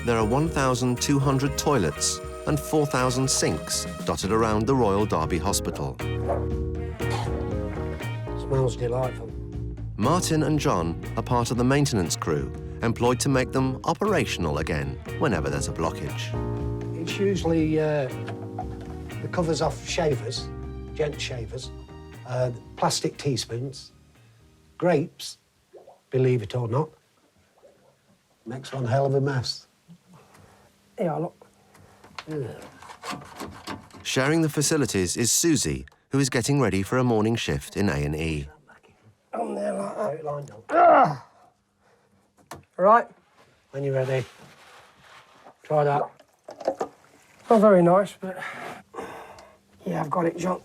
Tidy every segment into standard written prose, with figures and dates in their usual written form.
There are 1,200 toilets and 4,000 sinks dotted around the Royal Derby Hospital. Smells delightful. Martin and John are part of the maintenance crew, employed to make them operational again whenever there's a blockage. It's usually the covers off shavers, gent shavers, plastic teaspoons, grapes, believe it or not. Makes one hell of a mess. Yeah, look. Yeah. Sharing the facilities is Susie, who is getting ready for a morning shift in A&E. On there like that. Right. When you're ready. Try that. Not very nice, but... Yeah, I've got it, John.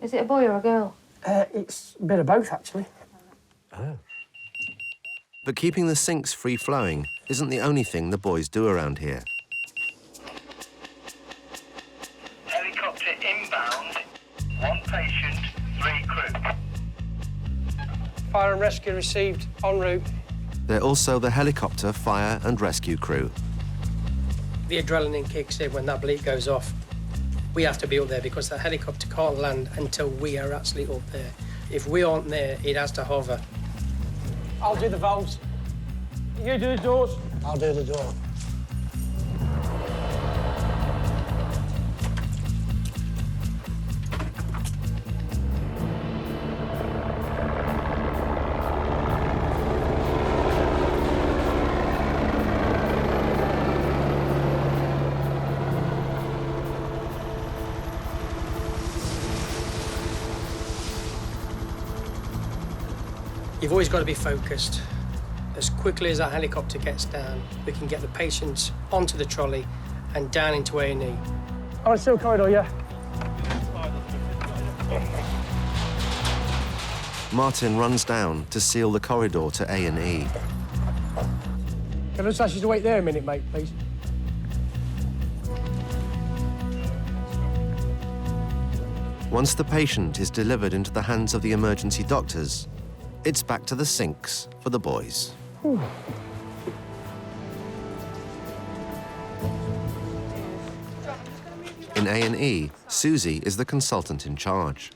Is it a boy or a girl? It's a bit of both, actually. Oh. But keeping the sinks free-flowing isn't the only thing the boys do around here. Helicopter inbound, 1 patient, 3 crew. Fire and rescue received, en route. They're also the helicopter fire and rescue crew. The adrenaline kicks in when that bleep goes off. We have to be up there because the helicopter can't land until we are actually up there. If we aren't there, it has to hover. I'll do the valves. You do the doors. I'll do the door. You've always got to be focused. As quickly as that helicopter gets down, we can get the patients onto the trolley and down into A&E. Oh, it's still corridor, yeah. Martin runs down to seal the corridor to A&E. Can I just ask you to wait there a minute, mate, please? Once the patient is delivered into the hands of the emergency doctors, it's back to the sinks for the boys. In A&E, Susie is the consultant in charge.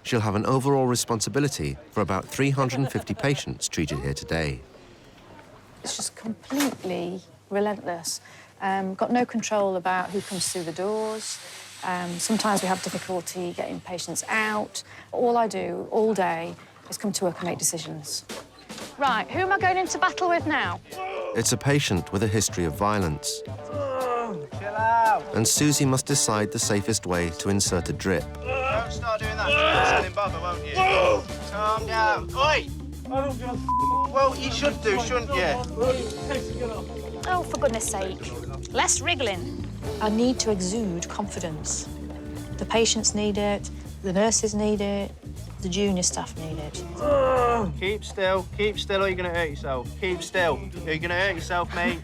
She'll have an overall responsibility for about 350 patients treated here today. It's just completely relentless. Got no control about who comes through the doors. Sometimes we have difficulty getting patients out. All I do all day is come to work and make decisions. Right, who am I going into battle with now? It's a patient with a history of violence. Chill out. And Susie must decide the safest way to insert a drip. Don't start doing that. You'll sell him bother, won't you? Calm down. Oi! Well, you should do, shouldn't you? Oh, for goodness sake. Less wriggling. I need to exude confidence. The patients need it, the nurses need it, the junior staff need it. Keep still, or you're going to hurt yourself. Keep still. You're going to hurt yourself, mate.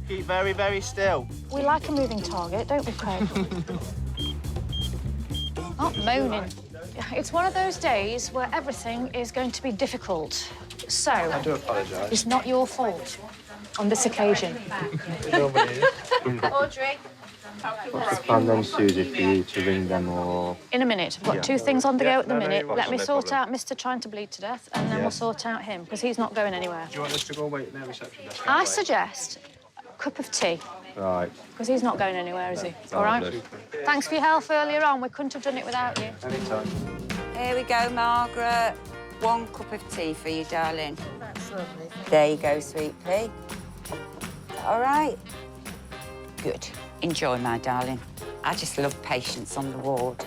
Keep very, very still. We like a moving target, don't we, Craig? Not moaning. It's one of those days where everything is going to be difficult. So, I do apologise. it's not your fault on this occasion. Audrey. What's the plan then, Susie, for you to ring them or...? In a minute. I've got 2 things on the go at the minute. Let me no sort problem. out Mr. trying to bleed to death, and then we'll sort out him, because he's not going anywhere. Do you want us to go wait in their reception desk? I suggest a cup of tea, Right. because he's not going anywhere, is he? All right? Thanks for your help earlier on. We couldn't have done it without you. Anytime. Here we go, Margaret. 1 cup of tea for you, darling. That's lovely. There you go, sweet pea. All right. Good. Enjoy, my darling. I just love patients on the ward.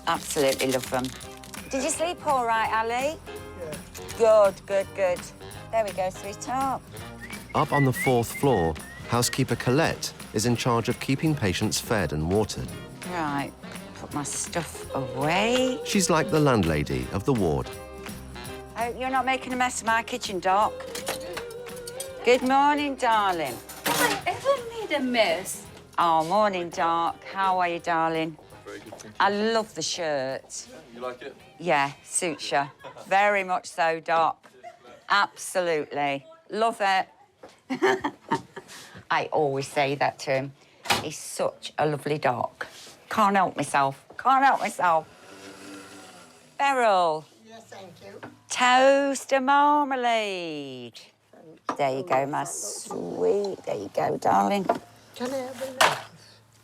Absolutely love them. Did you sleep all right, Ali? Yeah. Good, good, good. There we go, sweetheart. Up on the 4th floor, housekeeper Colette is in charge of keeping patients fed and watered. Right. Put my stuff away. She's like the landlady of the ward. Hope you're not making a mess of my kitchen, Doc. Good morning, darling. I ever need a mess? Oh, morning, Doc. How are you, darling? Very good, thank you. I love the shirt. You like it? Yeah, suits you. Very much so, Doc. Absolutely. Love it. I always say that to him. He's such a lovely dog. Can't help myself. Can't help myself. Beryl. Yes, thank you. Toast and marmalade. There you go, my sweet. There you go, darling. Can I have a knife?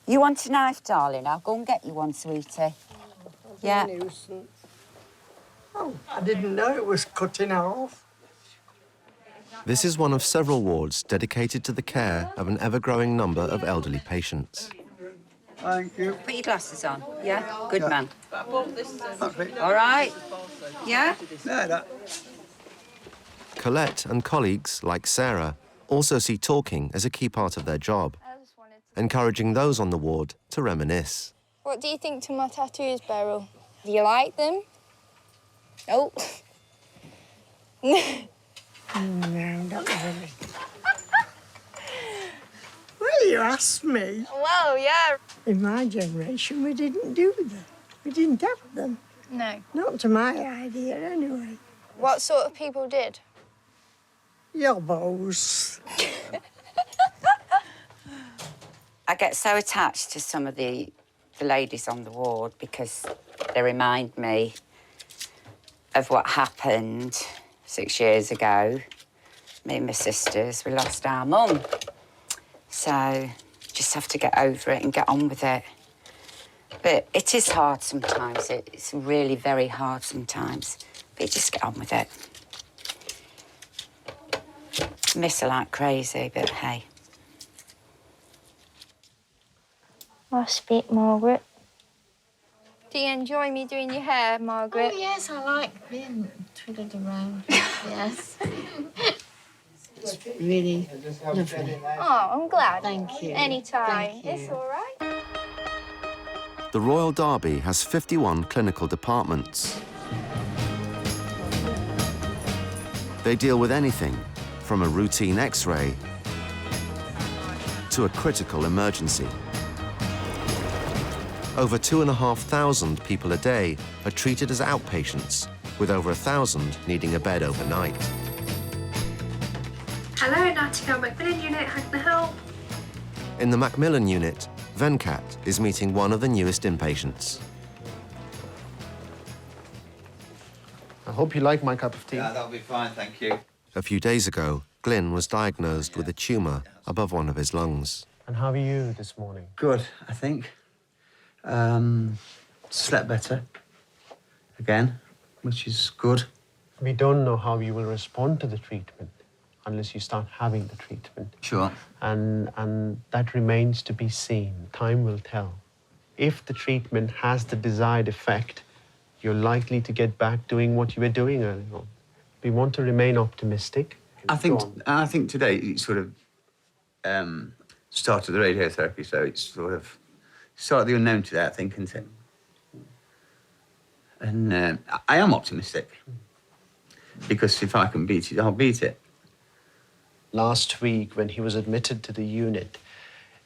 You want a knife, darling? I'll go and get you one, sweetie. Yeah. Nuisance. Oh, I didn't know it was cutting off. This is one of several wards dedicated to the care of an ever-growing number of elderly patients. Thank you. Put your glasses on. Yeah? Good man. That's it. All right? Yeah? No, that. Colette and colleagues, like Sarah, also see talking as a key part of their job, encouraging those on the ward to reminisce. What do you think to my tattoos, Beryl? Do you like them? Oh. No, not really. Well, you asked me. Well, yeah. In my generation, we didn't do them. We didn't have them. No. Not to my idea, anyway. What sort of people did? Yobbos. I get so attached to some of the ladies on the ward because they remind me of what happened 6 years ago. Me and my sisters, we lost our mum. So just have to get over it and get on with it. But it is hard sometimes. It's really very hard sometimes. But you just get on with it. Miss her like crazy, but hey. Must be Margaret. Do you enjoy me doing your hair, Margaret? Oh, yes, I like being twiddled around. Yes. It's really lovely. Oh, I'm glad. Thank you. Anytime. Thank you. It's all right. The Royal Derby has 51 clinical departments. They deal with anything from a routine X-ray to a critical emergency. Over 2,500 people a day are treated as outpatients, with over 1,000 needing a bed overnight. Hello, Nightingale Macmillan Unit, how can I help? In the Macmillan unit, Venkata is meeting one of the newest inpatients. I hope you like my cup of tea. Yeah, that'll be fine, thank you. A few days ago, Glynn was diagnosed with a tumour above one of his lungs. And how are you this morning? Good, I think. Slept better again, which is good. We don't know how you will respond to the treatment unless you start having the treatment. Sure. And that remains to be seen. Time will tell. If the treatment has the desired effect, you're likely to get back doing what you were doing earlier on. We want to remain optimistic. I think today it sort of started the radiotherapy, so it's sort of started the unknown today, I think, isn't it? And I am optimistic because if I can beat it, I'll beat it. Last week, when he was admitted to the unit,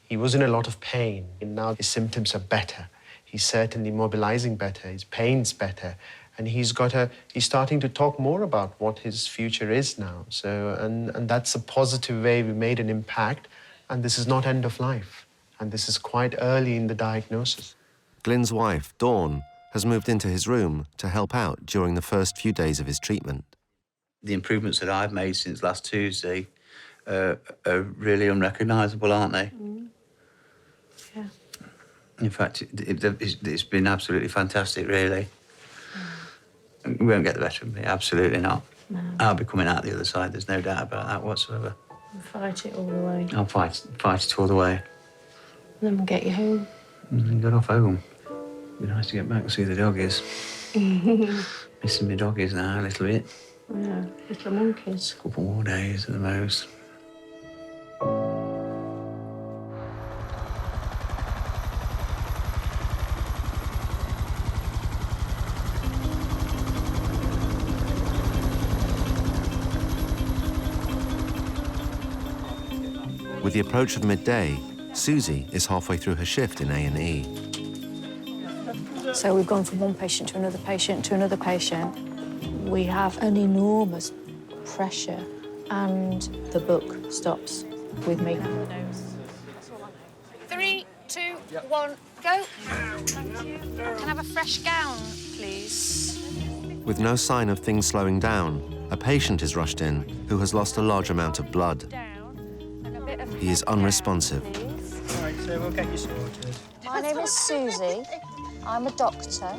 he was in a lot of pain, and now his symptoms are better. He's certainly mobilizing better, his pain's better, and he's starting to talk more about what his future is now. So, and that's a positive way we made an impact, and this is not end of life, and this is quite early in the diagnosis. Glynn's wife, Dawn, has moved into his room to help out during the first few days of his treatment. The improvements that I've made since last Tuesday are really unrecognisable, aren't they? Mm. Yeah. In fact, it's been absolutely fantastic, really. We won't get the better of me, absolutely not. No. I'll be coming out the other side, there's no doubt about that whatsoever. We'll fight it all the way. I'll fight it all the way. And then we'll get you home. And then get off home. It'd be nice to get back and see the doggies. Missing my doggies now a little bit. Yeah, little monkeys. A couple more days at the most. With the approach of midday, Susie is halfway through her shift in A&E. So we've gone from one patient to another patient to another patient. We have an enormous pressure and the book stops. with me. 3, 2, 1, go. Thank you. Can I have a fresh gown, please? With no sign of things slowing down, a patient is rushed in who has lost a large amount of blood. He is unresponsive. Right, so we'll get you sorted. My name is Susie. I'm a doctor.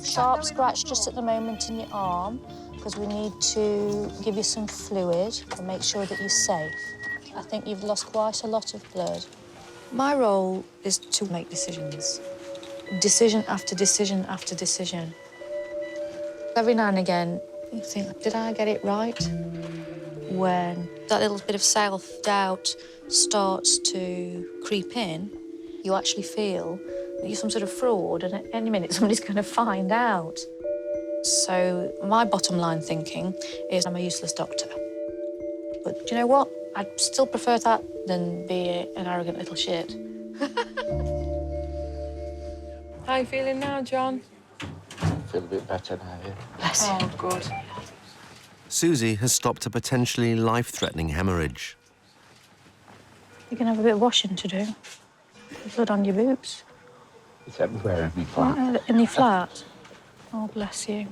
Sharp scratch just at the moment in your arm because we need to give you some fluid and make sure that you're safe. I think you've lost quite a lot of blood. My role is to make decisions. Decision after decision after decision. Every now and again, you think, did I get it right? When that little bit of self-doubt starts to creep in, you actually feel that you're some sort of fraud, and at any minute somebody's going to find out. So my bottom line thinking is I'm a useless doctor. But do you know what? I'd still prefer that than be an arrogant little shit. How are you feeling now, John? I feel a bit better now, yeah. Bless you. Oh, good. Susie has stopped a potentially life-threatening hemorrhage. You're going to have a bit of washing to do. Blood on your boobs. It's everywhere in my flat. In your flat? Oh, bless you.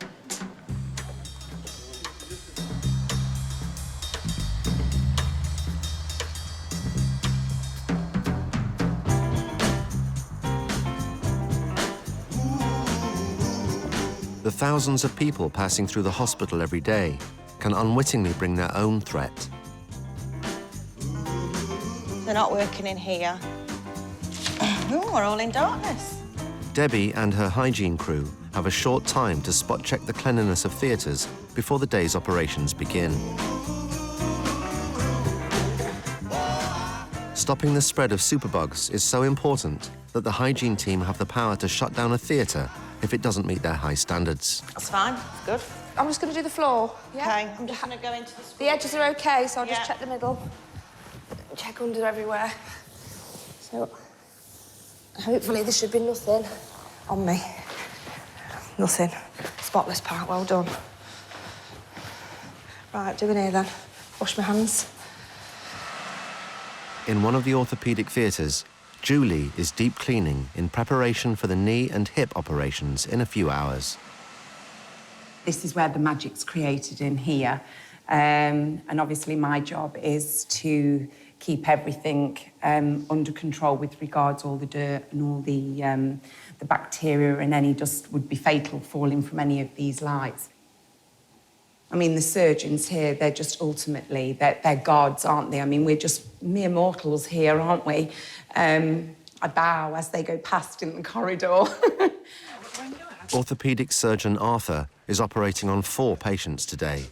The thousands of people passing through the hospital every day can unwittingly bring their own threat. They're not working in here. Oh, we're all in darkness. Debbie and her hygiene crew have a short time to spot-check the cleanliness of theatres before the day's operations begin. Stopping the spread of superbugs is so important that the hygiene team have the power to shut down a theatre if it doesn't meet their high standards. That's fine. It's good. I'm just going to do the floor. Yeah? Okay. I'm just going to go into the... The edges are OK, so I'll just Yeah. check the middle. Check under everywhere. So, hopefully there should be nothing on me. Nothing. Spotless part, well done. Right, doing here then. Wash my hands. In one of the orthopaedic theatres, Julie is deep cleaning in preparation for the knee and hip operations in a few hours. This is where the magic's created in here. And obviously my job is to keep everything under control with regards to all the dirt and all the bacteria, and any dust would be fatal falling from any of these lights. I mean, the surgeons here, they're just ultimately, they're gods, aren't they? I mean, we're just mere mortals here, aren't we? I bow as they go past in the corridor. Orthopaedic surgeon Arthur is operating on 4 patients today.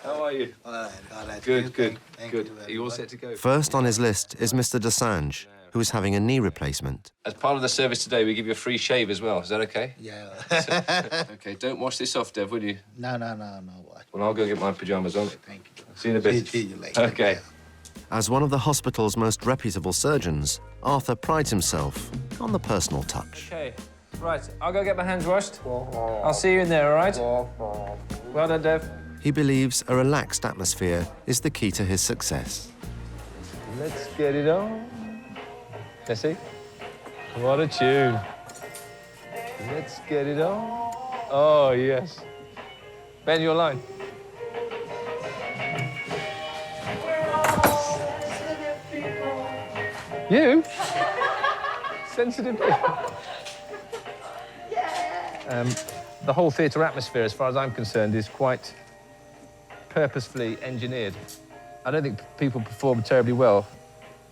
How are you? Good, good, good. Are you all set to go? First on his list is Mr. Desange, who is having a knee replacement. As part of the service today, we give you a free shave as well. Is that OK? Yeah. OK, don't wash this off, Dev, will you? No. Well, I'll go get my pyjamas on. Thank you. See you in a bit. See you later. OK. As one of the hospital's most reputable surgeons, Arthur prides himself on the personal touch. OK, right. I'll go get my hands washed. I'll see you in there, all right? Well done, Dev. He believes a relaxed atmosphere is the key to his success. Let's get it on. Jesse, what a tune. Let's get it on. Oh, yes. Ben, your line. You? Sensitive people. The whole theatre atmosphere, as far as I'm concerned, is quite purposefully engineered. I don't think people perform terribly well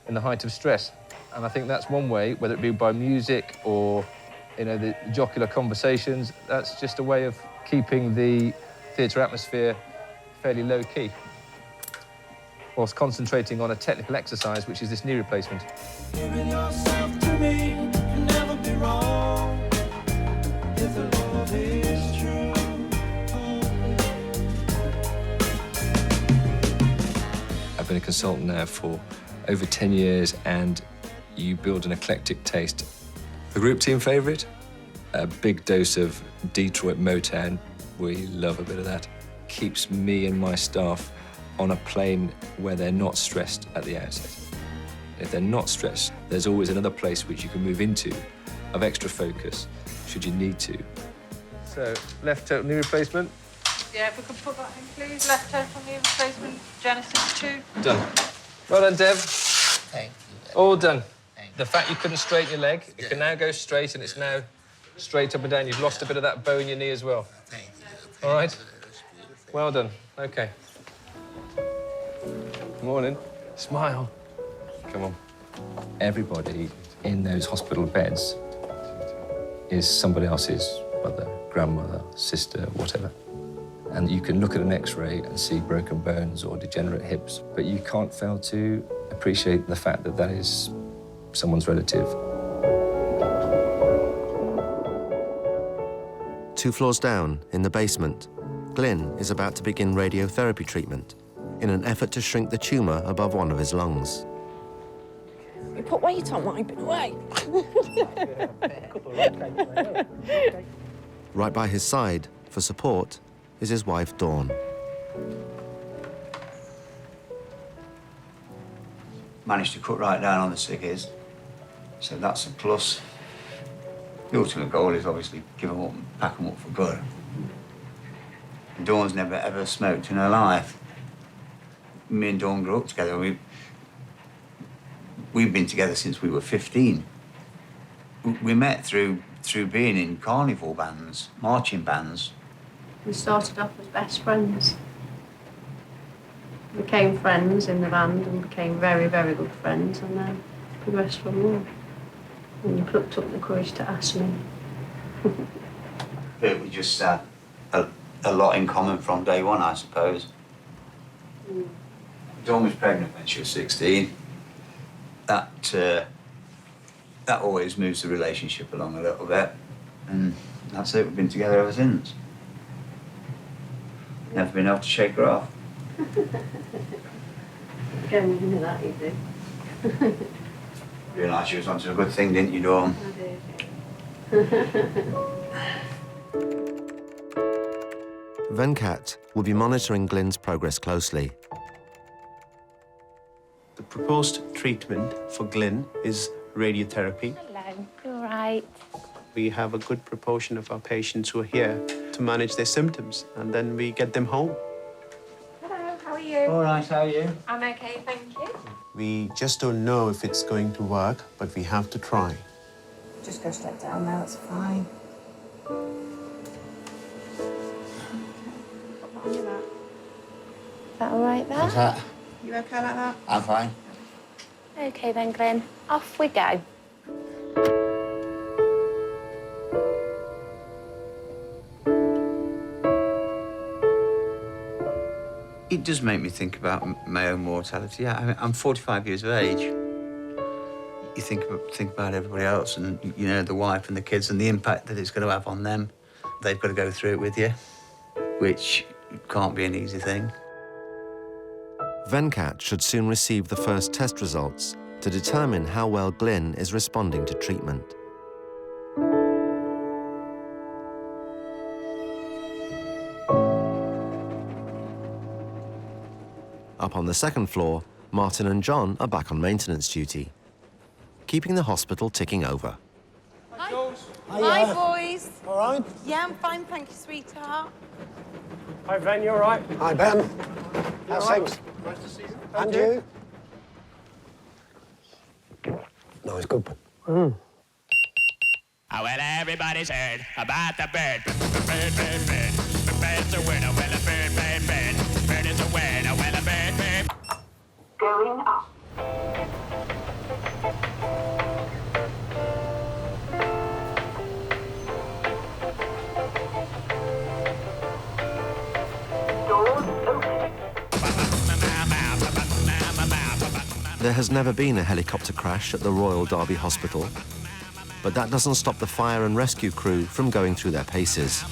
in the height of stress. And I think that's one way, whether it be by music or, you know, the jocular conversations, that's just a way of keeping the theatre atmosphere fairly low-key, whilst concentrating on a technical exercise, which is this knee replacement. Giving yourself to me can never be wrong if the love is true. I've been a consultant now for over 10 years, and you build an eclectic taste. The group team favourite? A big dose of Detroit Motown. We love a bit of that. Keeps me and my staff on a plane where they're not stressed at the outset. If they're not stressed, there's always another place which you can move into of extra focus, should you need to. So, left total knee replacement. Yeah, if we could put that in, please. Left total knee replacement, Genesis 2. Done. Well done, Dev. Thank you. All done. The fact you couldn't straighten your leg, it can now go straight, and it's now straight up and down. You've lost a bit of that bow in your knee as well. Thank you. All right? Well done. OK. Morning. Smile. Come on. Everybody in those hospital beds is somebody else's mother, grandmother, sister, whatever. And you can look at an X-ray and see broken bones or degenerate hips, but you can't fail to appreciate the fact that that is someone's relative. 2 floors down, in the basement, Glynn is about to begin radiotherapy treatment in an effort to shrink the tumour above one of his lungs. You put weight on while I've been away. Right by his side, for support, is his wife, Dawn. Managed to cut right down on the sickies, so that's a plus. The ultimate goal is obviously give them up and pack them up for good. Dawn's never ever smoked in her life. Me and Dawn grew up together. We've been together since we were 15. We met through being in carnival bands, marching bands. We started off as best friends. Became friends in the band and became very, very good friends, and then progressed from there. And you plucked up the courage to ask me. But we just had a lot in common from day one, I suppose. Dawn was pregnant when she was 16. That always moves the relationship along a little bit, and that's it. We've been together ever since. Never been able to shake her off. Again, you knew that, you do. Realised she was onto a good thing, didn't you, Dawn? I did. Venkat will be monitoring Glynn's progress closely. The proposed treatment for Glynn is radiotherapy. Hello, you all right? We have a good proportion of our patients who are here to manage their symptoms, and then we get them home. Hello, how are you? All right, how are you? I'm okay, thank you. We just don't know if it's going to work, but we have to try. Just go straight down there, that's fine. Is that all right there? What's that? You okay like that? I'm fine. OK then, Glynn. Off we go. It does make me think about my own mortality. I'm 45 years of age. You think about everybody else and, you know, the wife and the kids and the impact that it's going to have on them. They've got to go through it with you, which can't be an easy thing. Venkat should soon receive the first test results to determine how well Glynn is responding to treatment. Up on the second floor, Martin and John are back on maintenance duty, keeping the hospital ticking over. Hi, boys. All right? Yeah, I'm fine, thank you, sweetheart. Hi, Ben, you all right? Hi, Ben. How's things? Nice to see you. And you? No, it's good. Oh, well, everybody's heard about the bird. Bird, bird, bird. The bird's a winner. Well, a bird, bird, bird. Bird is a winner. Well, a bird, bird. Going up. There has never been a helicopter crash at the Royal Derby Hospital, but that doesn't stop the fire and rescue crew from going through their paces.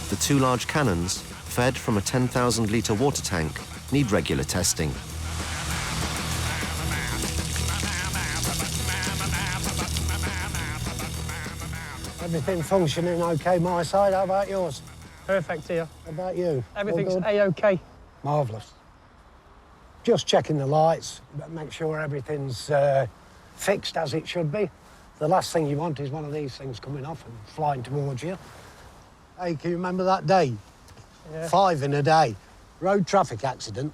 The 2 large cannons, fed from a 10,000-litre water tank, need regular testing. Everything functioning okay my side. How about yours? Perfect here. How about you? Everything's All good? A-OK. Marvellous. Just checking the lights, make sure everything's fixed as it should be. The last thing you want is one of these things coming off and flying towards you. Hey, can you remember that day? Yeah. 5 in a day. Road traffic accident.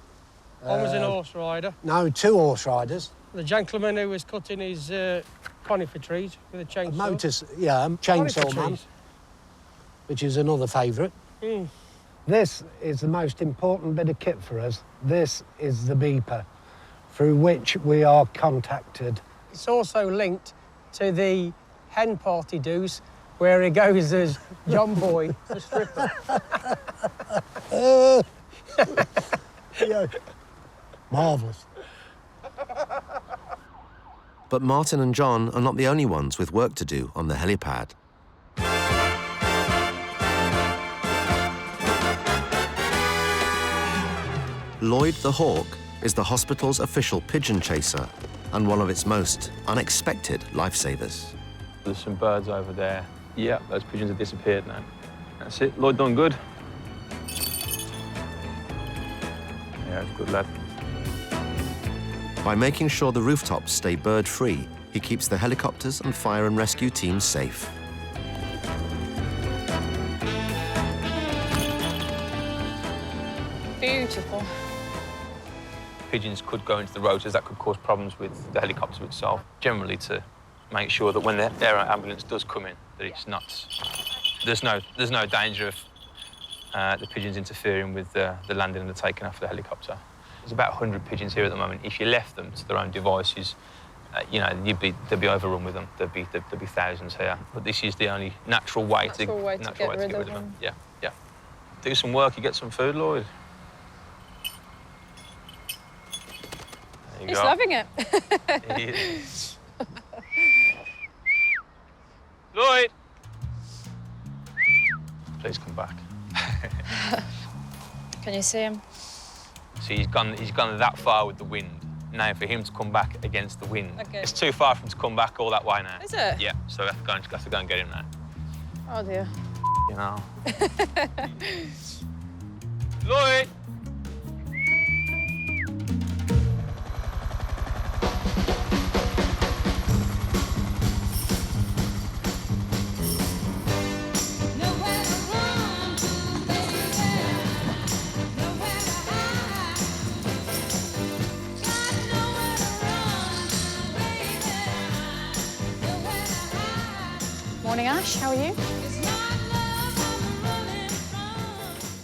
One was an horse rider. No, 2 horse riders. The gentleman who was cutting his conifer trees with a chainsaw. Chainsaw man, which is another favourite. Mm. This is the most important bit of kit for us. This is the beeper, through which we are contacted. It's also linked to the hen party do's, where he goes as John Boy, the stripper. Marvellous. But Martin and John are not the only ones with work to do on the helipad. Lloyd the Hawk is the hospital's official pigeon chaser and one of its most unexpected lifesavers. There's some birds over there. Yeah, those pigeons have disappeared now. That's it. Lloyd done good. Yeah, it's good lad. By making sure the rooftops stay bird-free, he keeps the helicopters and fire and rescue teams safe. Beautiful. Pigeons could go into the rotors. That could cause problems with the helicopter itself. Generally, to make sure that when the air ambulance does come in, that it's not. There's no danger of the pigeons interfering with the landing and the taking off of the helicopter. There's about 100 pigeons here at the moment. If you left them to their own devices, you know, they'd be overrun with them. There'd be thousands here. But this is the only natural way to get rid of them. Yeah, yeah. Do some work, you get some food, Lloyd. He's loving it. He is. Lloyd! Please come back. Can you see him? See, he's gone that far with the wind. Now, for him to come back against the wind, it's too far for him to come back all that way now. Is it? Yeah, so we have to go and get him now. Oh, dear. You know. Lloyd! Morning, Ash. How are you?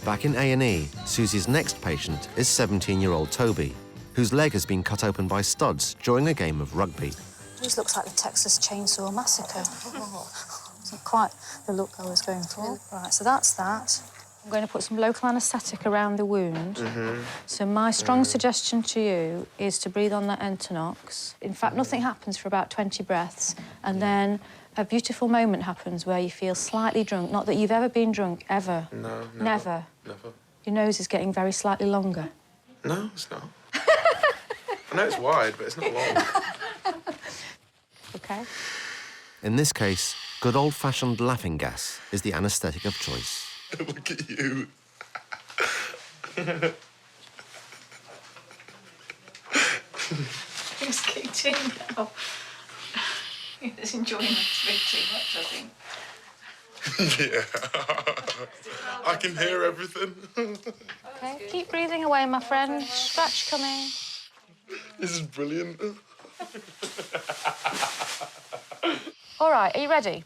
Back in A&E, Susie's next patient is 17-year-old Toby, whose leg has been cut open by studs during a game of rugby. This looks like the Texas Chainsaw Massacre. Isn't quite the look I was going for. Right, so that's that. I'm going to put some local anaesthetic around the wound. So my strong suggestion to you is to breathe on that Entonox. In fact, nothing happens for about 20 breaths, and then a beautiful moment happens where you feel slightly drunk. Not that you've ever been drunk, ever. No, never. Never. Your nose is getting very slightly longer. No, it's not. I know it's wide, but it's not long. OK. In this case, good old-fashioned laughing gas is the anaesthetic of choice. Look at you. He's kicked in now. He's enjoying it a bit too much, I think. Yeah. I can hear everything. OK, keep breathing away, my friend. Scratch coming. This is brilliant. All right, are you ready?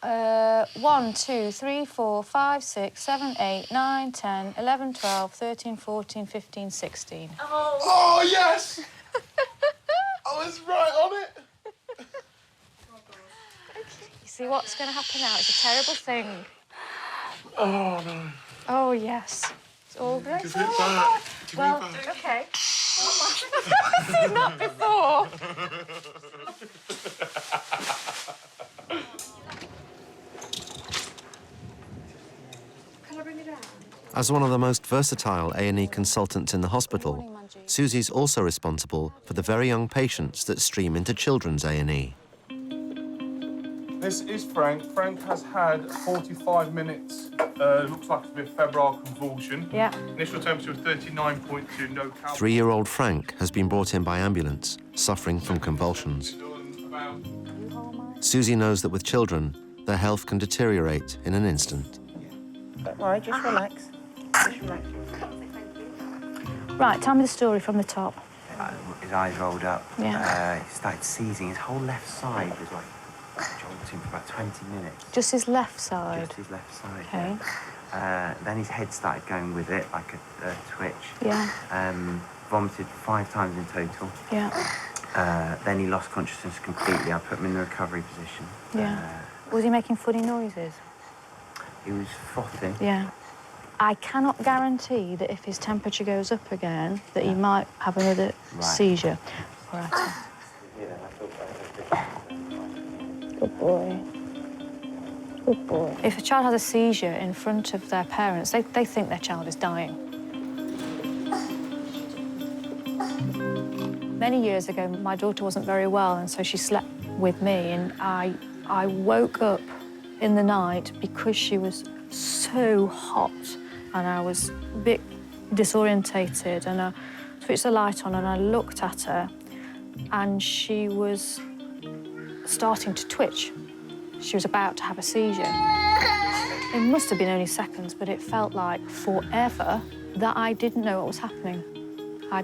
1, 2, 3, 4, 5, 6, 7, 8, 9, 10, 11, 12, 13, 14, 15, 16. Oh, yes! I was right on it. You see what's going to happen now? It's a terrible thing. Oh, no. Oh, yes. It's all good. Give it back. Give Well, me back. OK. I've never seen that before. Can I bring it out? As one of the most versatile A&E consultants in the hospital, Susie's also responsible for the very young patients that stream into children's A&E. This is Frank. Frank has had 45 minutes, looks like it's been febrile convulsion. Yeah. Initial temperature of 39.2, no cal. 3-year-old Frank has been brought in by ambulance, suffering from convulsions. Susie knows that with children, their health can deteriorate in an instant. Don't worry, just relax. Just relax. Right, tell me the story from the top. His eyes rolled up. Yeah. He started seizing. His whole left side was like jolting for about 20 minutes. Just his left side? Just his left side. Okay. Yeah. Then his head started going with it, like a twitch. Yeah. Vomited 5 times in total. Yeah. Then he lost consciousness completely. I put him in the recovery position. Yeah. Was he making funny noises? He was frothing. Yeah. I cannot guarantee that if his temperature goes up again, that he might have another seizure. All right. Good boy. Good boy. If a child has a seizure in front of their parents, they think their child is dying. Many years ago, my daughter wasn't very well, and so she slept with me, and I woke up in the night because she was so hot, and I was a bit disorientated, and I switched the light on and I looked at her, and she was starting to twitch. She was about to have a seizure. It must have been only seconds, but it felt like forever that I didn't know what was happening. I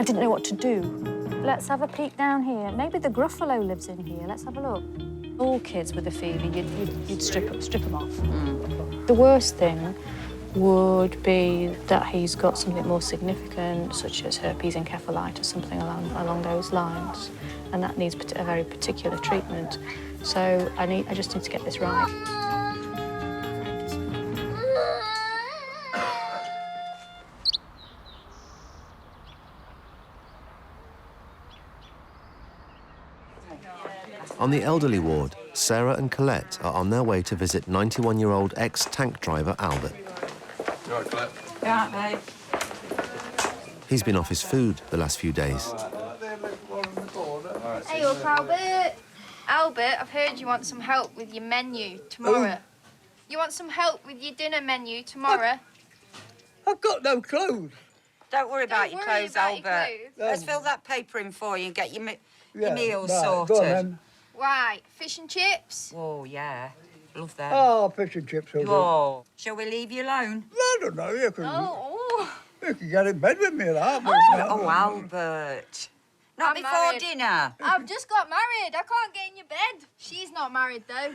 didn't know what to do. Let's have a peek down here. Maybe the Gruffalo lives in here. Let's have a look. All kids with a fever, you'd strip them off. The worst thing would be that he's got something more significant, such as herpes encephalitis, something along those lines, and that needs a very particular treatment. So I just need to get this right. On the elderly ward, Sarah and Colette are on their way to visit 91-year-old ex-tank driver Albert. You all right, Colette? Yeah, mate. He's been off his food the last few days. Hey up, Albert. Albert, I've heard you want some help with your menu tomorrow. You want some help with your dinner menu tomorrow? I've got no clothes. Don't worry about your clothes, Albert. Let's fill that paper in for you and get your meals sorted. Go on, then. Right, fish and chips? Oh, yeah. Love that. Oh, fish and chips. Oh. Shall we leave you alone? I don't know. You can get in bed with me, that. Oh, Albert. Not before married. dinner. I've just got married. I can't get in your bed. She's not married, though.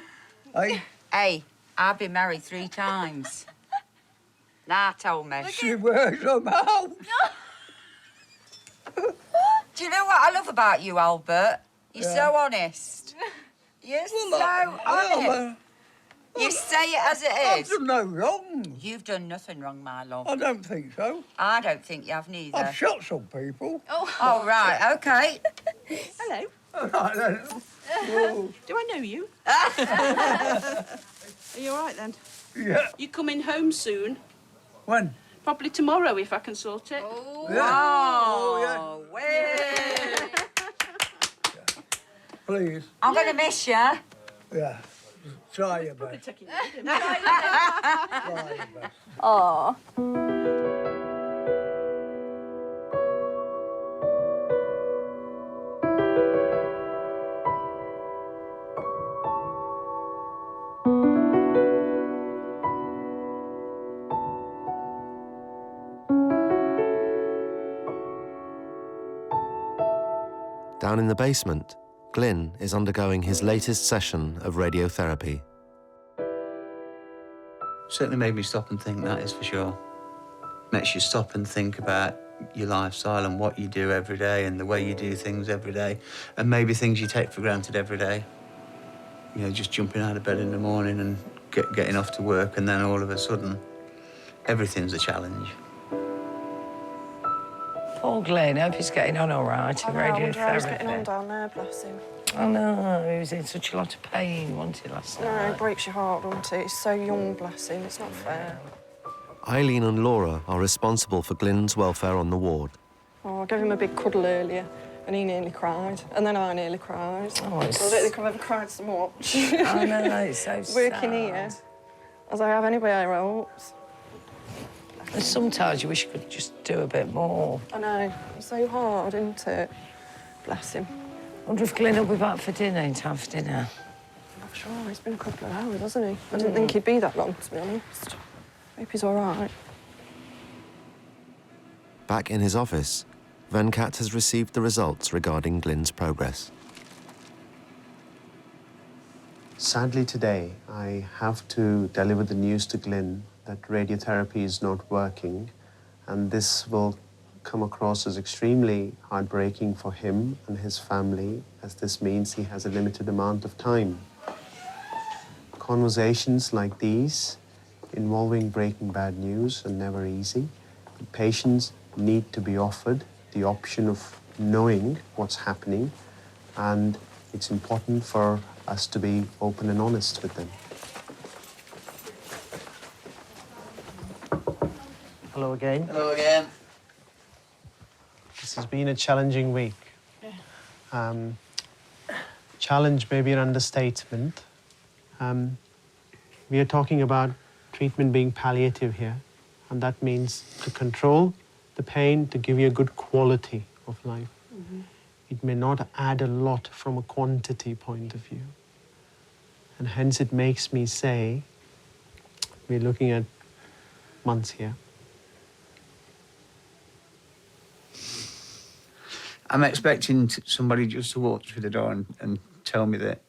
Hey? Hey, I've been married 3 times. Nah, told me. She wears them out. Do you know what I love about you, Albert? You're so honest. You're so honest. You say it as it I've is. done no wrong. You've done nothing wrong, my love. I don't think so. I don't think you have neither. I've shot some people. Oh, right, OK. Hello. All right, then. Whoa. Do I know you? Are you all right, then? Yeah. You coming home soon? When? Probably tomorrow, if I can sort it. Oh, Yeah. oh yeah. Please. I'm going to miss you. Yeah. Try your best. Taking Try your best. Oh. Down in the basement, Glynn is undergoing his latest session of radiotherapy. Certainly made me stop and think, that is for sure. Makes you stop and think about your lifestyle and what you do every day and the way you do things every day, and maybe things you take for granted every day. You know, just jumping out of bed in the morning and getting off to work, and then all of a sudden, everything's a challenge. Poor Glynn, hope he's getting on all right in radiotherapy. I wonder how he's getting on down there, bless him. Oh, no, he was in such a lot of pain, wasn't he, last night? No, it breaks your heart, doesn't it? He's so young, bless him. It's not fair. Eileen and Laura are responsible for Glynn's welfare on the ward. Oh, I gave him a big cuddle earlier. and he nearly cried, and then I nearly cried. Oh, it's... I don't think I've ever cried so much. I know, it's so Working here, as I have anywhere else. And sometimes you wish you could just do a bit more. I know, it's so hard, isn't it? Bless him. I wonder if Glynn will be back for dinner, in time for dinner. I'm not sure, it's been a couple of hours, hasn't he? I didn't think he'd be that long, to be honest. Hope he's all right. Back in his office, Venkata has received the results regarding Glynn's progress. Sadly today, I have to deliver the news to Glynn that radiotherapy is not working, and this will come across as extremely heartbreaking for him and his family, as this means he has a limited amount of time. Conversations like these, involving breaking bad news, are never easy. But patients need to be offered the option of knowing what's happening, and it's important for us to be open and honest with them. Hello again. Hello again. This has been a challenging week. Challenge may be an understatement. We are talking about treatment being palliative here, and that means to control the pain, to give you a good quality of life. It may not add a lot from a quantity point of view. And hence it makes me say, we're looking at months here. I'm expecting somebody just to walk through the door and tell me that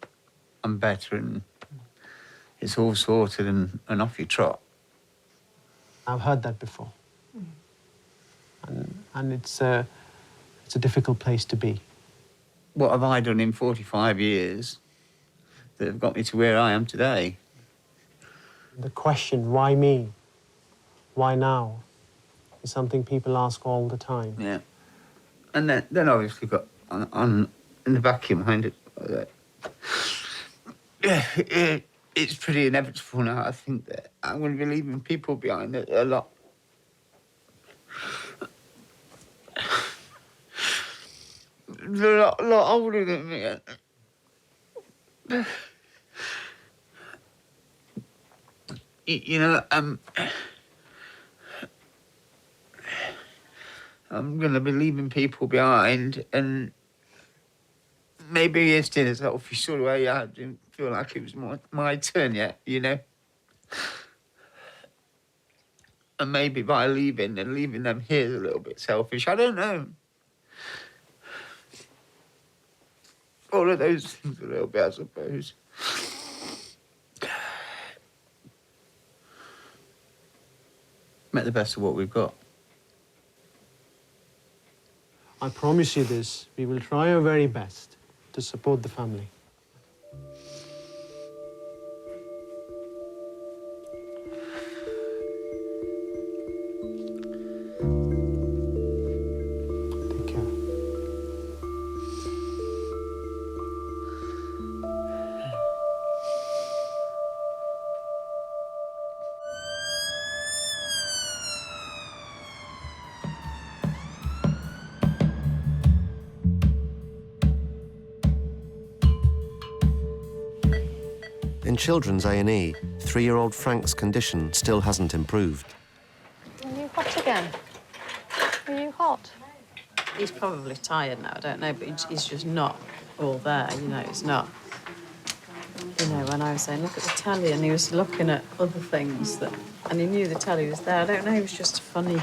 I'm better and it's all sorted and off you trot. I've heard that before. And it's a difficult place to be. What have I done in 45 years that have got me to where I am today? The question, why me? Why now? Is something people ask all the time. Yeah. And then obviously got on in the back of your mind, it's pretty inevitable now. I think that I'm going to be leaving people behind a lot. They're a lot older than me. You know, I'm going to be leaving people behind, and maybe it's in a selfish sort of way. I didn't feel like it was my turn yet, you know? And maybe by leaving them here is a little bit selfish. I don't know. All of those things a little bit, I suppose. Make the best of what we've got. I promise you this, we will try our very best to support the family. Take care. In children's A&E, 3-year-old Frank's condition still hasn't improved. Are you hot again? Are you hot? He's probably tired now, I don't know, but he's just not all there, you know, it's not. You know, when I was saying, look at the telly, and he was looking at other things, and he knew the telly was there. I don't know, he was just funny.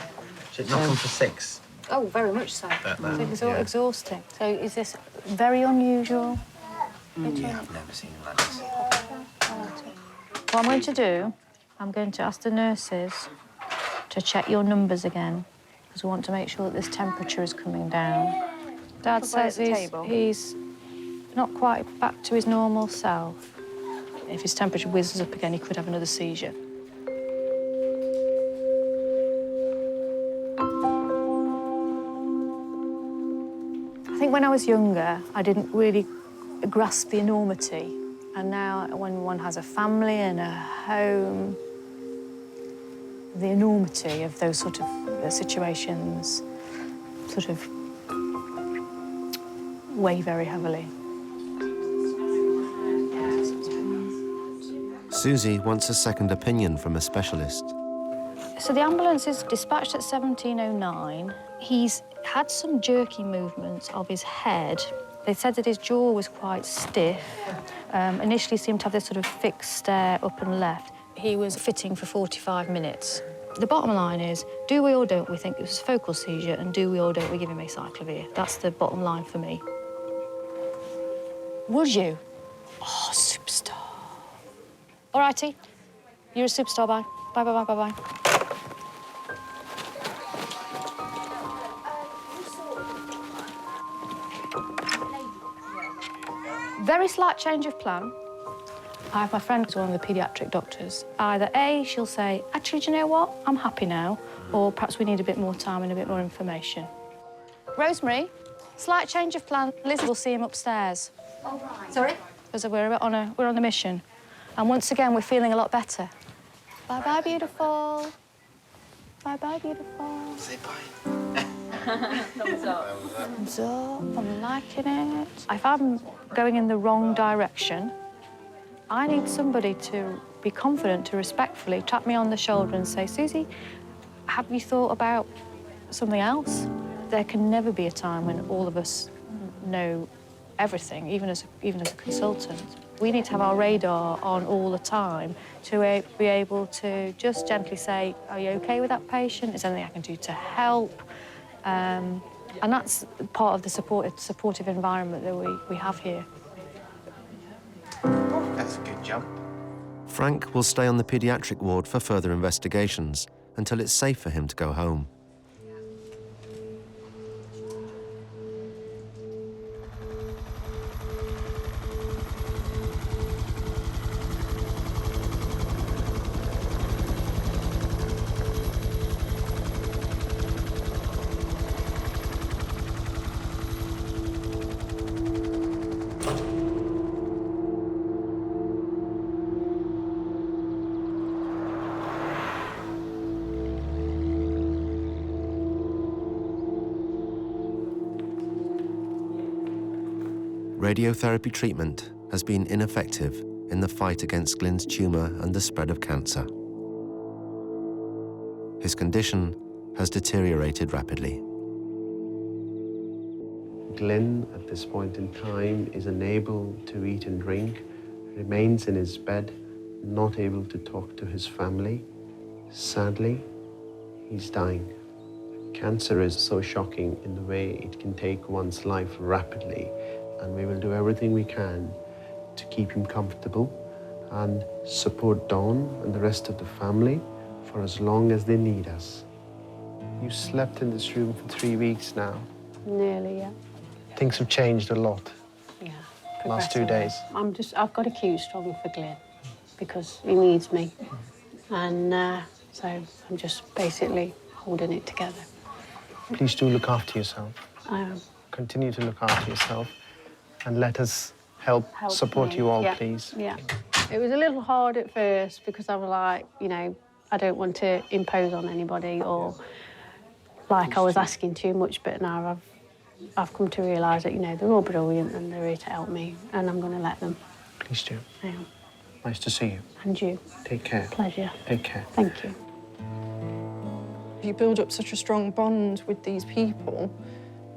Should knock on for 6. Oh, very much so. It's yeah. exhausting. So is this very unusual? Yeah, I've never seen him like this. What I'm going to do, I'm going to ask the nurses to check your numbers again, because we want to make sure that this temperature is coming down. Dad says he's not quite back to his normal self. If his temperature whizzes up again, he could have another seizure. I think when I was younger, I didn't really grasp the enormity. And now, when one has a family and a home, the enormity of those sort of situations sort of weigh very heavily. Susie wants a second opinion from a specialist. So the ambulance is dispatched at 17:09. He's had some jerky movements of his head. They said that his jaw was quite stiff. Initially seemed to have this sort of fixed stare up and left. He was fitting for 45 minutes. The bottom line is, do we or don't we think it was a focal seizure, and do we or don't we give him acyclovir? That's the bottom line for me. Would you? Oh, superstar. All righty, you're a superstar, bye. Bye, bye, bye, bye, bye. Very slight change of plan. I have my friend who's one of the paediatric doctors. Either A, she'll say, actually, do you know what? I'm happy now. Or perhaps we need a bit more time and a bit more information. Rosemary, slight change of plan. Liz will see him upstairs. All right. Sorry? Because we're on the mission. And once again, we're feeling a lot better. Bye-bye, beautiful. Bye-bye, beautiful. Say bye. Thumbs up. Thumbs up, I'm liking it. If I'm going in the wrong direction, I need somebody to be confident, to respectfully tap me on the shoulder and say, Susie, have you thought about something else? There can never be a time when all of us know everything, even as a consultant. We need to have our radar on all the time to be able to just gently say, are you OK with that patient? Is there anything I can do to help? And that's part of the supportive environment that we have here. That's a good jump. Frank will stay on the paediatric ward for further investigations until it's safe for him to go home. Radiotherapy treatment has been ineffective in the fight against Glynn's tumour and the spread of cancer. His condition has deteriorated rapidly. Glynn, at this point in time, is unable to eat and drink, remains in his bed, not able to talk to his family. Sadly, he's dying. Cancer is so shocking in the way it can take one's life rapidly, and we will do everything we can to keep him comfortable and support Dawn and the rest of the family for as long as they need us. You slept in this room for 3 weeks now. Nearly, yeah. Things have changed a lot. Yeah. Last 2 days. I've got to keep strong for Glynn because he needs me. And so I'm just basically holding it together. Please do look after yourself. I am. Continue to look after yourself and let us help support you all, yeah. please. Yeah. It was a little hard at first because I was like, you know, I don't want to impose on anybody or like I was asking too much, but now I've come to realise that, you know, they're all brilliant and they're here to help me and I'm going to let them. Please do. I am. Nice to see you. And you. Take care. Pleasure. Take care. Thank you. You build up such a strong bond with these people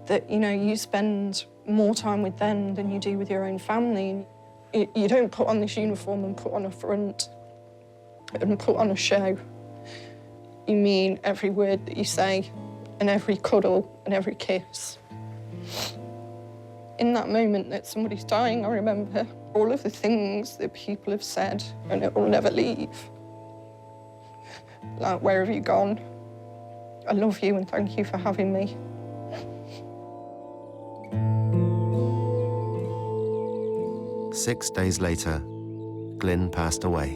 that, you know, you spend more time with them than you do with your own family. You don't put on this uniform and put on a front and put on a show. You mean every word that you say and every cuddle and every kiss. In that moment that somebody's dying, I remember all of the things that people have said and it will never leave. Like, where have you gone? I love you and thank you for having me. Six days later, Glynn passed away.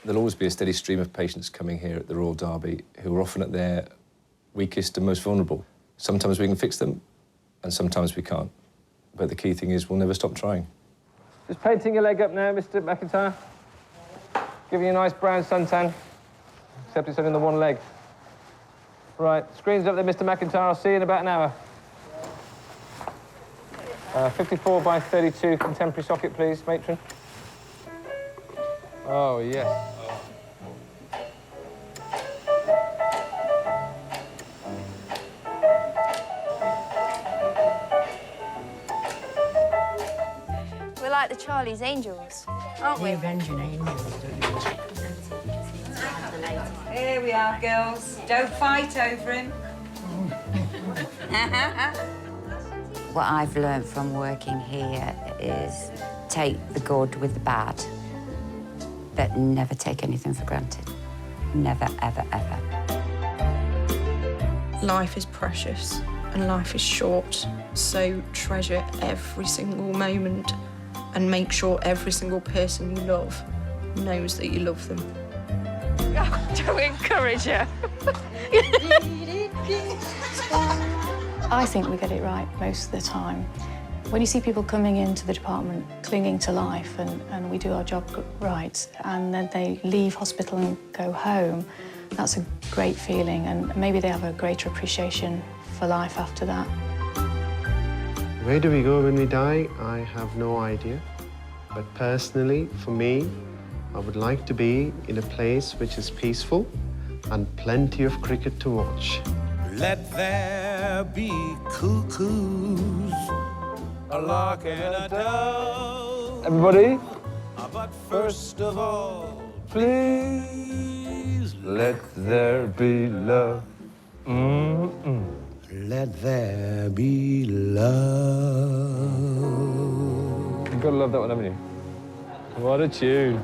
There'll always be a steady stream of patients coming here at the Royal Derby who are often at their weakest and most vulnerable. Sometimes we can fix them, and sometimes we can't. But the key thing is we'll never stop trying. Just painting your leg up now, Mr. McIntyre. Giving you a nice brown suntan, except it's only on the one leg. Right, screen's up there, Mr. McIntyre. I'll see you in about an hour. 54 by 32 contemporary socket, please, matron. Oh, yes. We're like the Charlie's Angels, aren't we? The Avenging Angels, don't you? Here we are, girls. Don't fight over him. What I've learned from working here is take the good with the bad, but never take anything for granted. Never, ever, ever. Life is precious and life is short, so treasure every single moment and make sure every single person you love knows that you love them. Don't encourage her. I think we get it right most of the time. When you see people coming into the department clinging to life and we do our job right, and then they leave hospital and go home, that's a great feeling, and maybe they have a greater appreciation for life after that. Where do we go when we die? I have no idea. But personally, for me, I would like to be in a place which is peaceful and plenty of cricket to watch. Let there be cuckoos, a lark and a dove. Everybody? But first of all, please let there be love. Let there be love. You've got to love that one, haven't you? What a tune.